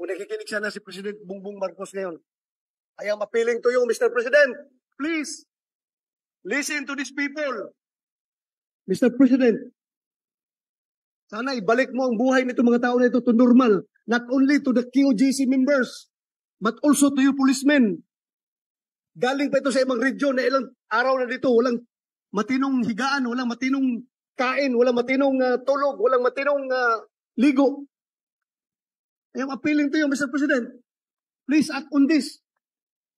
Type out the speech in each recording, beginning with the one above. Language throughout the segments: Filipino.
kung nakikinig sana si President Bongbong Marcos ngayon, I am appealing to you, Mr. President, please, listen to these people. Mr. President, sana ibalik mo ang buhay nito mga tao na ito to normal, not only to the QJC members, but also to you policemen. Galing pa ito sa ibang region na ilang araw na dito, walang matinong higaan, walang matinong kain, walang matinong tulog, walang matinong ligo. I am appealing to you, Mr. President. Please act on this.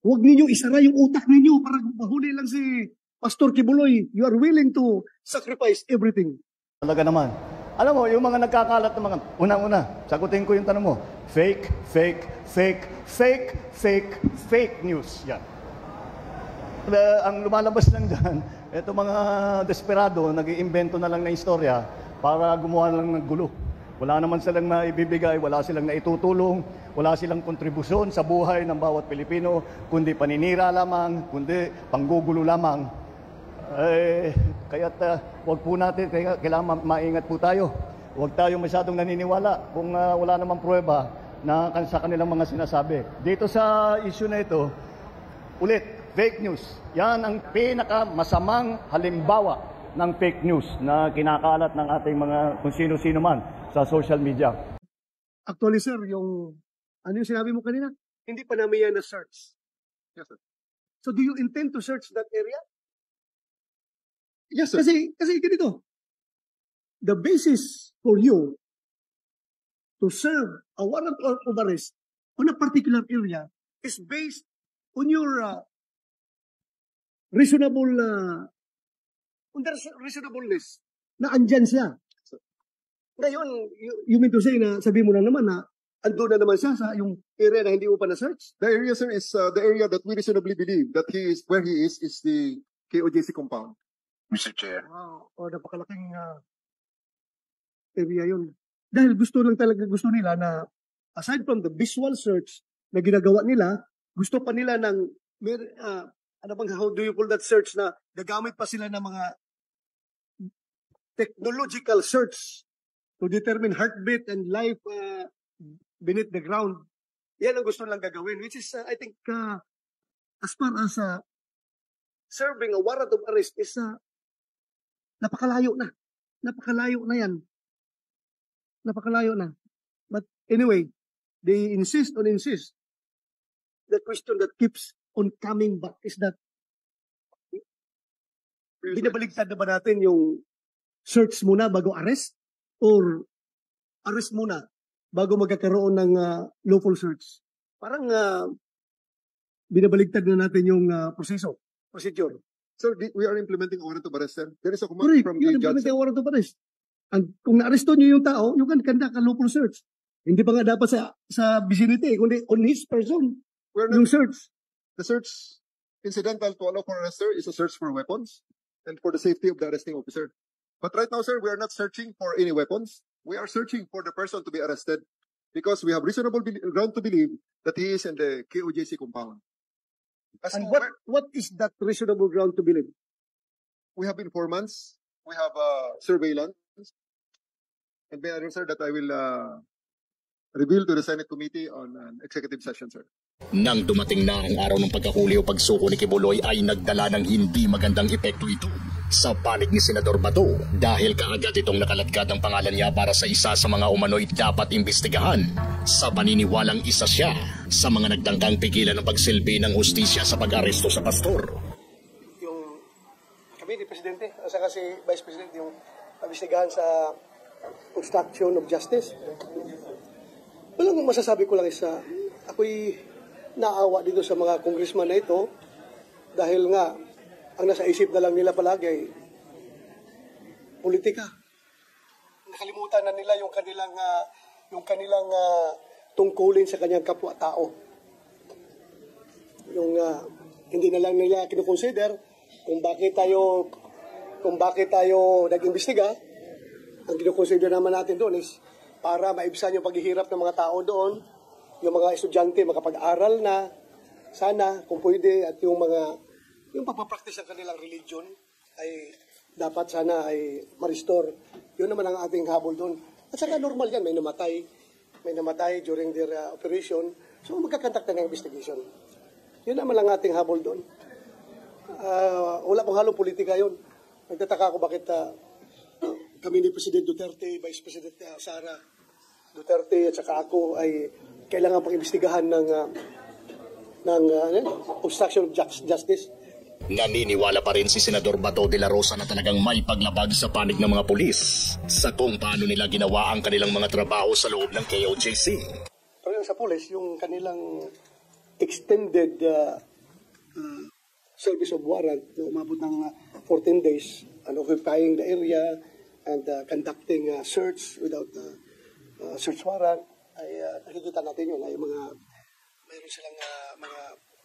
Huwag ninyo isara yung utak ninyo para mahuli lang si Pastor Kibuloy. You are willing to sacrifice everything. Talaga naman. Alam mo, yung mga nagkakalat ng mga, unang-una, sagutin ko yung tanong mo, fake news. Yan. Ang lumalabas lang dyan, ito mga desperado, nag-iimbento na lang na istorya para gumawa lang ng gulo. Wala naman silang maibibigay, wala silang naitutulong, wala silang kontribusyon sa buhay ng bawat Pilipino, kundi paninira lamang, kundi panggugulo lamang. Kaya't wag po natin, kailangan maingat po tayo. Huwag tayo masyadong naniniwala kung wala namang pruweba na sa kanilang mga sinasabi. Dito sa issue na ito, ulit, fake news. Yan ang pinakamasamang halimbawa ng fake news na kinakalat ng ating mga kung sino-sino man sa social media. Actually, sir, ano yung sinabi mo kanina? Hindi pa namin yan na-search. Yes, sir. So do you intend to search that area? Yes, sir. Kasi ganito, the basis for you to serve a warrant of arrest on a particular area is based on your reasonableness na andyan siya. Ngayon, you mean to say na sabi mo na naman na ando na naman siya sa yung area na hindi mo pa na-search? The area, sir, is the area that we reasonably believe that where he is the KOJC compound. Mr. Chair. Wow, napakalaking area yun. Dahil gusto nila na aside from the visual search na ginagawa nila, gusto pa nila ng how do you call that search na gagamit pa sila ng mga technological search to determine heartbeat and life beneath the ground. Yan ang gusto nilang gagawin, which is, I think, as far as serving a warrant of arrest is napakalayo na. Napakalayo na yan. Napakalayo na. But anyway, they insist. The question that keeps on coming back is that binabaligtad na ba natin yung search muna bago arrest or arrest muna bago magkakaroon ng lawful search? Parang binabaligtad na natin yung procedure. Sir, we are implementing a warrant of arrest, sir. There is a command from the judge. Implementing a warrant of arrest. And kung na-arresto nyo yung tao, you can conduct a lawful search. Hindi pa nga dapat sa vicinity, kundi on his person, yung search. The search incidental to a lawful arrest, sir, is a search for weapons and for the safety of the arresting officer. But right now, sir, we are not searching for any weapons. We are searching for the person to be arrested because we have reasonable ground to believe that he is in the KOJC compound. And what is that reasonable ground to believe? We have informants, we have surveillance, and may I, sir, that I will reveal to the Senate Committee on an executive session, sir. Nang dumating na ang araw ng pagkahuli o pagsuko ni Kibuloy ay nagdala ng hindi magandang epekto ito sa panig ni Senador Bato dahil kaagad itong nakalatgad ang pangalan niya para sa isa sa mga umano'y dapat imbestigahan sa paniniwalang isa siya sa mga nagtangkang pigilan ng pagsilbi ng hustisya sa pag-aresto sa pastor. Yung kami ni Presidente, saka si Vice President, yung imbestigahan sa obstruction of justice. Walang masasabi ko lang isa, ako'y naawa dito sa mga congressman na ito dahil nga ang nasa isip na lang nila palagi ay politika. Nakalimutan na nila yung kanilang tungkulin sa kanyang kapwa-tao. Yung hindi na lang nila kinoconsider kung bakit tayo nag-imbestiga. Ang kinoconsider naman natin doon is para maibsan yung paghihirap ng mga tao doon, yung mga estudyante makapag-aral na, sana, kung pwede, at yung papapractice ng kanilang religion, ay dapat sana ay ma-restore. Yun naman ang ating habol doon. At saka normal yan, may namatay. may namatay during their operation. So magkakantak na ng investigation. Yun naman lang ating habol doon. Wala pong halong politika yun. Nagtataka ako bakit kami ni President Duterte, Vice President Sara Duterte at saka ako ay kailangan pang imbestigahan ng obstruction of justice. Naniniwala pa rin si Senador Bato de la Rosa na talagang may paglabag sa panig ng mga pulis sa kung paano nila ginawa ang kanilang mga trabaho sa loob ng KOJC. Pero yung sa pulis, yung kanilang extended service of warrant na umabot ng 14 days and occupying the area and conducting search without search warrant, ay nakikita natin yun ay mayroon silang mga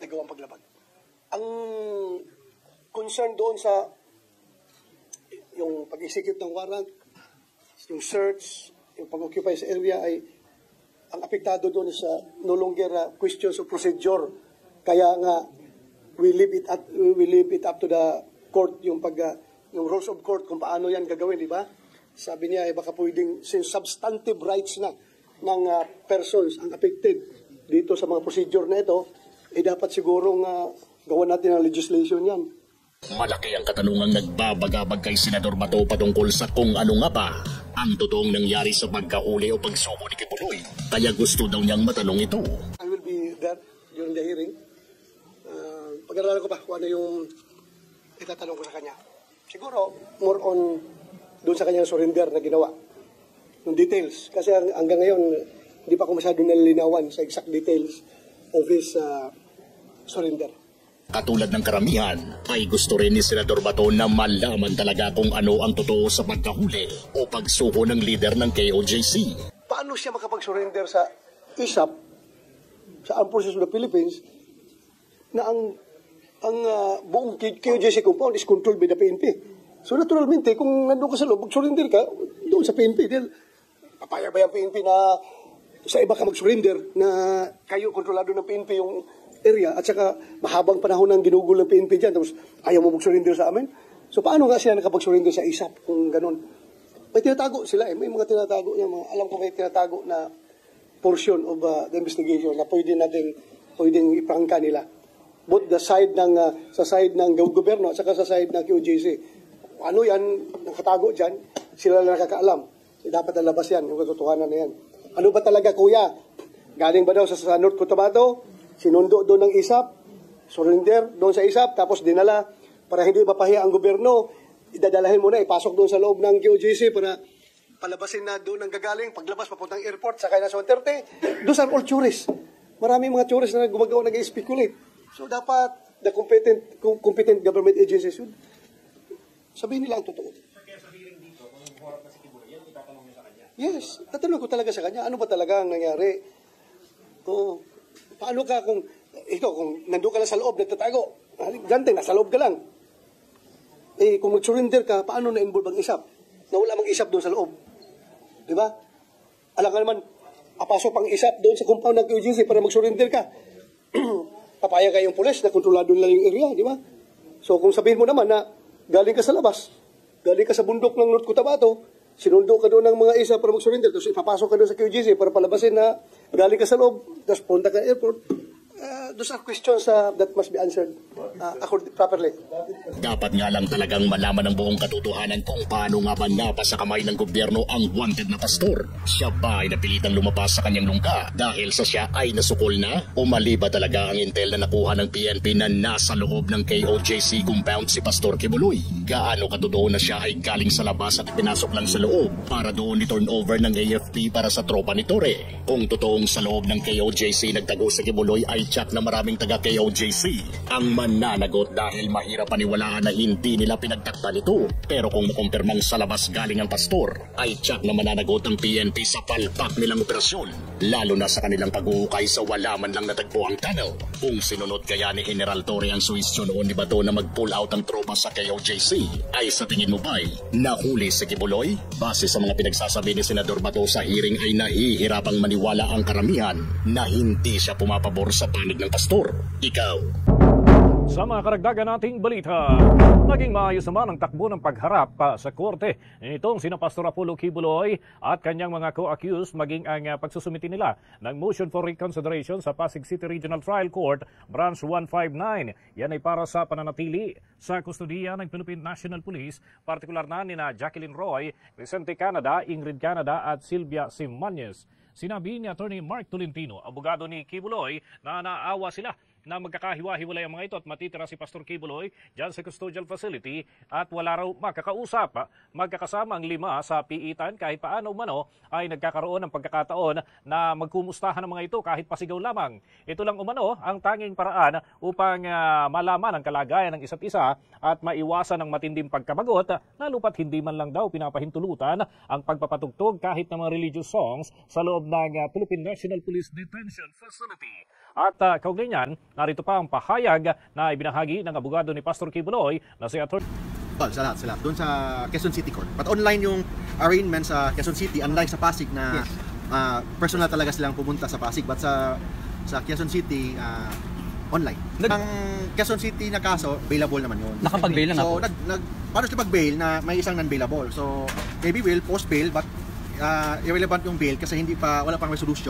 nagawang paglabag. Ang concern doon sa yung pag-execute ng warrant, yung search, yung pag-occupy sa area ay ang apektado doon sa no longer questions of procedure. Kaya nga we leave it up to the court yung yung rules of court kung paano yan gagawin, di ba? Sabi niya ay baka pwedeng since substantive rights na ng persons ang affected dito sa mga procedure na ito, dapat sigurong gawan natin ang legislation yan. Malaki ang katanungang nagbabagabag kay Senador Bato patungkol sa kung ano nga ba ang totoong nangyari sa pagkahuli o pagsuko ni Kibuloy. Kaya gusto daw niyang matanong ito. I will be there during the hearing. Pag-aralan ko pa kung ano yung itatanong ko sa kanya. Siguro, more on doon sa kanyang surrender na ginawa. Yung details. Kasi hanggang ngayon, hindi pa ako masyadong nalilinawan sa exact details of his surrender. Katulad ng karamihan, ay gusto rin ni Senador Bato na malaman talaga kung ano ang totoo sa pagkahuli o pagsuko ng leader ng KOJC. Paano siya makapag-surrender sa ISAP, sa Armed Forces of the Philippines, na ang buong KOJC compound is controlled by the PNP. So naturalmente, kung nandun ka sa loob, mag-surrender ka doon sa PNP. Dahil papaya ba yung PNP na sa iba ka mag-surrender na kayo kontrolado ng PNP yung area at saka mahabang panahon ng ginugol ng PNP dyan tapos ayaw mo mag-surrender sa amin? So paano nga sila nakapag-surrender sa ISAP kung ganun? May tinatago sila may mga tinatago niya. Alam ko may tinatago na portion of the investigation na pwedeng iprangka nila. Both the side sa side ng gobyerno at saka sa side ng QJC. Ano yan, nakatago dyan, sila lang nakakaalam. Dapat nalabas yan, yung katotohanan na yan. Ano ba talaga, kuya? Galing ba daw sa North Cotabato? Sinundo doon ng ISAP? Surrender doon sa ISAP? Tapos dinala para hindi mapahiya ang gobyerno? Idadalahin mo na, ipasok doon sa loob ng QJC para palabasin na doon ang gagaling. Paglabas, papuntang airport, sakay na sa 130. Those are all tourists. Maraming mga tourists na gumagawa, nag-speculate. So dapat the competent government agencies should sabihin nila ang totoo. Yes, tatanong ko talaga sa kanya, ano ba talaga ang nangyari? Paano ka kung nandun ka lang sa loob, nagtatago, gante, nasa loob ka lang. Kung mag-surrender ka, paano na-involve ang ISAP? Na wala mag-ISAP doon sa loob. Di ba? Alam ka naman, apasok pang ISAP doon sa compound ng QGC para mag-surrender ka. Papaya kayong pulis na kontrolado nila yung area, di ba? So kung sabihin mo naman na galing ka sa labas, galing ka sa bundok ng North Cotabato, sinundo ka doon ng mga ISAP para mag-surrender, tapos ipapasok ka doon sa QGC para palabasin na galing ka sa loob, tapos punta ka airport. Those are questions that must be answered properly. Dapat nga lang talagang malaman ng buong katotohanan kung paano nga ba napasa kamay ng gobyerno ang wanted na pastor. Siya ba ay napilitang lumabas sa kanyang lungga dahil sa siya ay nasukol na? O mali ba talaga ang intel na nakuha ng PNP na nasa loob ng KOJC compound si Pastor Kibuloy? Gaano katotoo na siya ay galing sa labas at pinasok lang sa loob para doon i-turn over ng AFP para sa tropa ni Torre? Kung totoong sa loob ng KOJC nagtago si Kibuloy ay tsak na maraming taga KOJC ang mananagot dahil mahirap paniwalaan na hindi nila pinagtakpan ito. Pero kung makumpirmang sa labas galing ang pastor, ay tsak na mananagot ang PNP sa palpak nilang operasyon. Lalo na sa kanilang pag-uukay sa wala man lang natagpo ang tunnel. Kung sinunod kaya ni General Torre ang suwisyon noon ni Bato na mag-pull out ang tropa sa KOJC, ay sa tingin mo ba'y nahuli si Kibuloy? Base sa mga pinagsasabi ni Senador Bato sa hearing ay nahihirapang maniwala ang karamihan na hindi siya pumapabor sa panig ng pastor. Ikaw? Sa mga karagdagan nating balita, naging maayos naman ang takbo ng pagharap sa korte nitong sina Pastor Apollo Quiboloy at kanyang mga co-accused maging ang pagsusumiti nila ng motion for reconsideration sa Pasig City Regional Trial Court Branch 159. Yan ay para sa pananatili sa kustodiya ng Philippine National Police, partikular na nina Jacqueline Roy, Vicente Canada, Ingrid Canada at Sylvia Simanes. Sinabi ni Attorney Mark Tolentino, abogado ni Quiboloy, na naawa sila na magkakahiwa-hiwalay ang mga ito at matitira si Pastor Quiboloy dyan sa custodial facility at wala raw makakausap. Magkakasama ang 5 sa piitan kahit paano umano ay nagkakaroon ng pagkakataon na magkumustahan ng mga ito kahit pasigaw lamang. Ito lang umano ang tanging paraan upang malaman ang kalagayan ng isa't isa at maiwasan ang matinding pagkamagot, lalo pat hindi man lang daw pinapahintulutan ang pagpapatugtog kahit ng mga religious songs sa loob ng Philippine National Police Detention Facility. At kaugnay niyan, narito pa ang pahayag na ibinahagi ng abogado ni Pastor Quiboloy na si Atty. Sa lahat. Doon sa Quezon City Court. But online yung arraignment sa Quezon City, unlike sa Pasig na personal talaga silang pumunta sa Pasig. But sa Quezon City, online. Ang Quezon City na kaso, bailable naman yun. Nakapag-bail na so, paano sila pag-bail na may isang non-bailable? So, maybe we'll post bail but irrelevant yung bail kasi wala pang resolution.